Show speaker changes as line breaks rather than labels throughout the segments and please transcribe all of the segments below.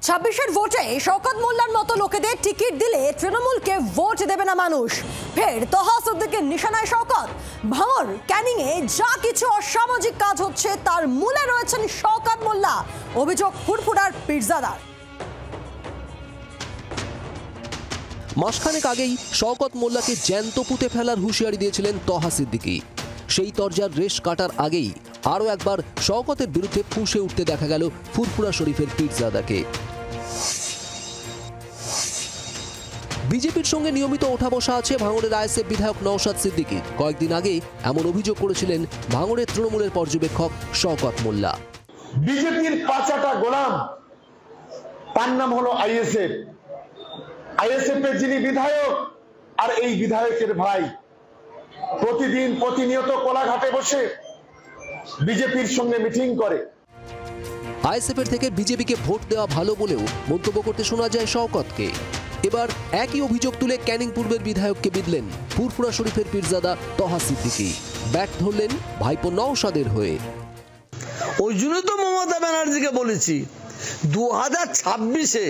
26-এর ভোটে শওকত মোল্লার মতো লোকেদের টিকিট দিলে তৃণমূলকে ভোট দেবে না মানুষ। ফের তহা সিদ্দিকীর নিশানায় শওকত। ভাঙড় ক্যানিংয়ে যা কিছু অসামাজিক কাজ হচ্ছে তার মূলে রয়েছেন শওকত মোল্লা, অভিযোগ ফুরফুরার পীরজাদার।
মাসখানেক আগেই শওকত মোল্লাকে জ্যান্ত পুঁতে ফেলার হুঁশিয়ারি দিয়েছিলেন তহা সিদ্দিকী। সেই তরজার রেশ কাটার আগেই আরও একবার শওকতের বিরুদ্ধে ফুঁসে উঠতে দেখা গেল ফুরফুরা শরীফের পীরজাদাকে। বিজেপির সঙ্গে নিয়মিত ওঠা বসা আছে ভাঙড়ের আইএসএফ বিধায়ক নওশাদ সিদ্দিকী। কয়েকদিন আগে এমন অভিযোগ করেছিলেন ভাঙড়ের তৃণমূলের পর্যবেক্ষক শওকত মোল্লা।
বিজেপির পাঁচাটা গোলাম, তার নাম হলো আইএসএফ। আইএসএফ এর যিনি বিধায়ক আর এই বিধায়কের ভাই প্রতিদিন প্রতিনিয়ত কোলাঘাটে বসে বিজেপির সঙ্গে মিটিং করে।
আইএসএফ এর থেকে বিজেপিকে ভোট দেওয়া ভালো বলেও মন্তব্য করতে শোনা যায় শওকতকে। এবার একই অভিযোগ তুলে ক্যানিং পূর্বের বিধায়ককে বিঁধলেন ফুরফুরা শরীফের পীরজাদা তহা সিদ্দিকী। ব্যাট ধরলেন ভাইপো নওশাদের হয়ে।
ওই জন্য তো মমতা ব্যানার্জিকে বলেছি 2026-এ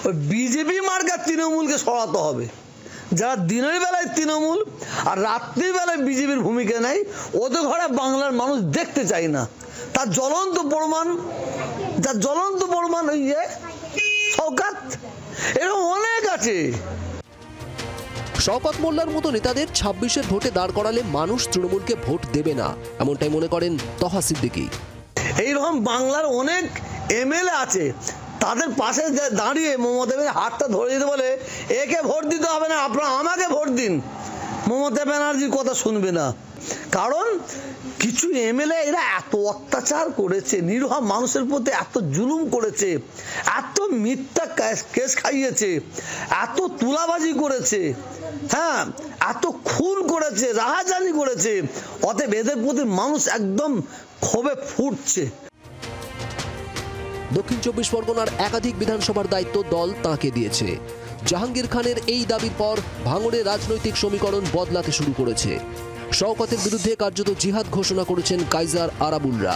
ওই বিজেপি মার্কা তৃণমূলকে সরাতে হবে। যারা দিনের বেলায় তৃণমূল আর রাত্রির বেলায় বিজেপির ভূমিকা নেই, ওদের ঘরে বাংলার মানুষ দেখতে চায় না। তার জ্বলন্ত প্রমাণ ওই যে শওকত, এরকম অনেক আছে।
শওকত মোল্লার মতো নেতাদের 26-এর ভোটে দাঁড় করালে মানুষ তৃণমূলকে ভোট দেবে না, এমনটাই মনে করেন তহা সিদ্দিকী।
এইরকম বাংলার অনেক এমএলএ আছে, তাদের পাশে দাঁড়িয়ে মমতা ব্যানার্জি হাতটা ধরে দিতে বলে একে ভোট দিতে হবে না, আপনারা আমাকে ভোট দিন, মমতা ব্যানার্জির কথা শুনবে না। কারণ কিছু এমএলএ এরা এত অত্যাচার করেছে, নিরীহ মানুষের প্রতি এত জুলুম করেছে, এত মিথ্যা কেস খাইয়েছে, এত তুলাবাজি করেছে, হ্যাঁ এত খুন করেছে, রাহাজানি করেছে, অতএব এদের প্রতি মানুষ একদম ক্ষোভে ফুটছে।
দক্ষিণ 24 পরগনার একাধিক বিধানসভার দায়িত্ব দল তাঁকে দিয়েছে। জাহাঙ্গীর খানের এই দাবির পর ভাঙড়ে রাজনৈতিক সমীকরণ বদলাতে শুরু করেছে। শওকতের বিরুদ্ধে কার্যত জিহাদ ঘোষণা করেছেন কাইজার আরাবুলরা।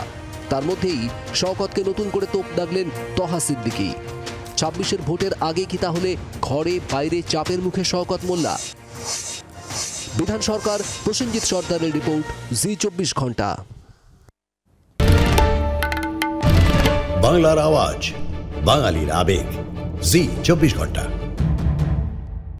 তার মধ্যেই শওকতকে নতুন করে তোপ দাগলেন তহা সিদ্দিকী। 26-এর ভোটের আগে কি তাহলে ঘরে বাইরে চাপের মুখে শওকত মোল্লা? বিধান সরকার, প্রসেনজিৎ সর্দারের রিপোর্ট, জি 24 ঘন্টা।
বাংলার আওয়াজ, বাঙালির আবেগ, জি 24 ঘন্টা।